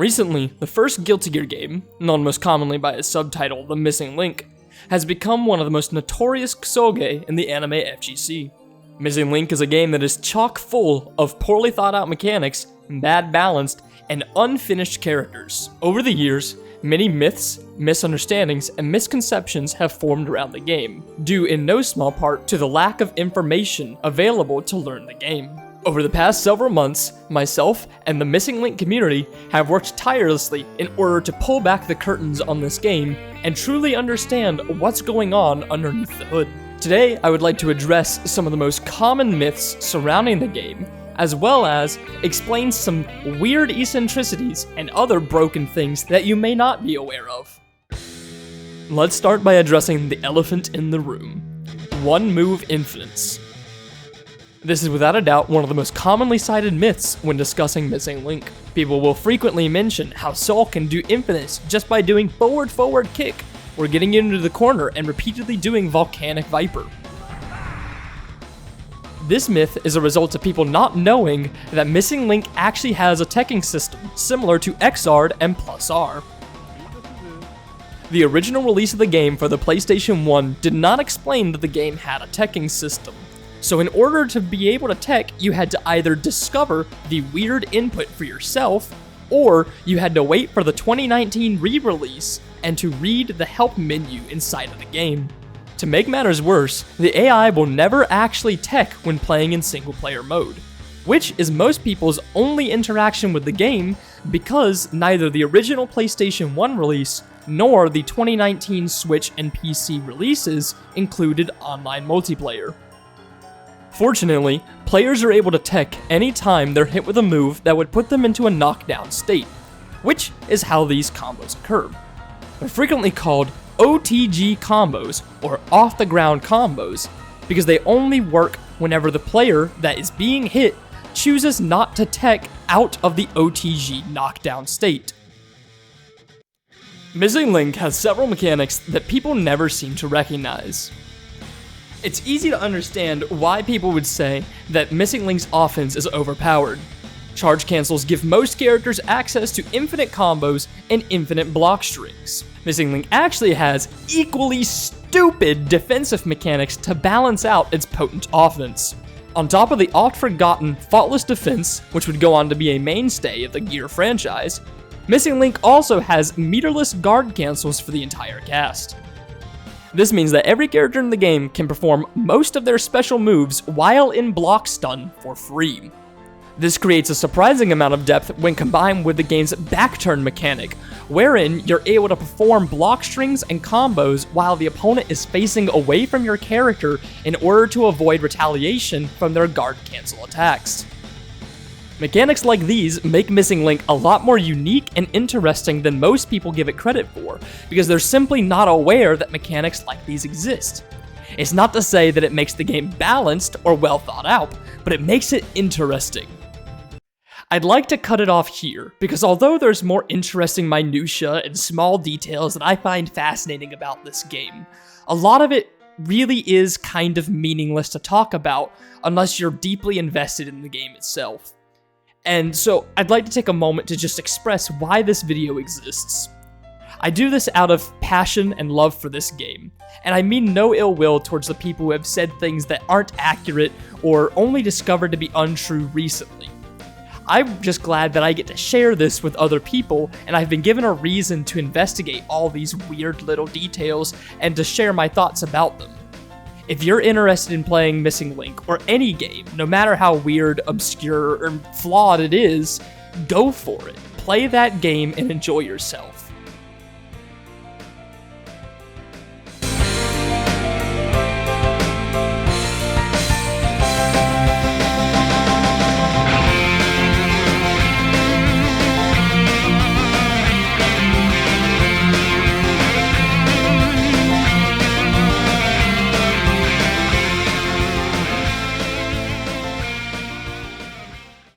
Recently, the first Guilty Gear game, known most commonly by its subtitle The Missing Link, has become one of the most notorious ksoge in the anime FGC. Missing Link is a game that is chock full of poorly thought out mechanics, bad balanced, and unfinished characters. Over the years, many myths, misunderstandings, and misconceptions have formed around the game, due in no small part to the lack of information available to learn the game. Over the past several months, myself and the Missing Link community have worked tirelessly in order to pull back the curtains on this game and truly understand what's going on underneath the hood. Today, I would like to address some of the most common myths surrounding the game, as well as explain some weird eccentricities and other broken things that you may not be aware of. Let's start by addressing the elephant in the room: one move infinites. This is without a doubt one of the most commonly cited myths when discussing Missing Link. People will frequently mention how Soul can do infinites just by doing forward kick, or getting into the corner and repeatedly doing Volcanic Viper. This myth is a result of people not knowing that Missing Link actually has a teching system similar to XR and +R. The original release of the game for the PlayStation 1 did not explain that the game had a teching system. So in order to be able to tech, you had to either discover the weird input for yourself, or you had to wait for the 2019 re-release and to read the help menu inside of the game. To make matters worse, the AI will never actually tech when playing in single player mode, which is most people's only interaction with the game because neither the original PlayStation 1 release nor the 2019 Switch and PC releases included online multiplayer. Fortunately, players are able to tech anytime they're hit with a move that would put them into a knockdown state, which is how these combos occur. They're frequently called OTG combos, or off the ground combos, because they only work whenever the player that is being hit chooses not to tech out of the OTG knockdown state. Missing Link has several mechanics that people never seem to recognize. It's easy to understand why people would say that Missing Link's offense is overpowered. Charge cancels give most characters access to infinite combos and infinite block strings. Missing Link actually has equally stupid defensive mechanics to balance out its potent offense. On top of the oft-forgotten Faultless Defense, which would go on to be a mainstay of the Gear franchise, Missing Link also has meterless guard cancels for the entire cast. This means that every character in the game can perform most of their special moves while in block stun for free. This creates a surprising amount of depth when combined with the game's back-turn mechanic, wherein you're able to perform block strings and combos while the opponent is facing away from your character in order to avoid retaliation from their guard cancel attacks. Mechanics like these make Missing Link a lot more unique and interesting than most people give it credit for, because they're simply not aware that mechanics like these exist. It's not to say that it makes the game balanced or well thought out, but it makes it interesting. I'd like to cut it off here, because although there's more interesting minutiae and small details that I find fascinating about this game, a lot of it really is kind of meaningless to talk about unless you're deeply invested in the game itself. And so I'd like to take a moment to just express why this video exists. I do this out of passion and love for this game, and I mean no ill will towards the people who have said things that aren't accurate or only discovered to be untrue recently. I'm just glad that I get to share this with other people, and I've been given a reason to investigate all these weird little details and to share my thoughts about them. If you're interested in playing Missing Link, or any game, no matter how weird, obscure, or flawed it is, go for it. Play that game and enjoy yourself.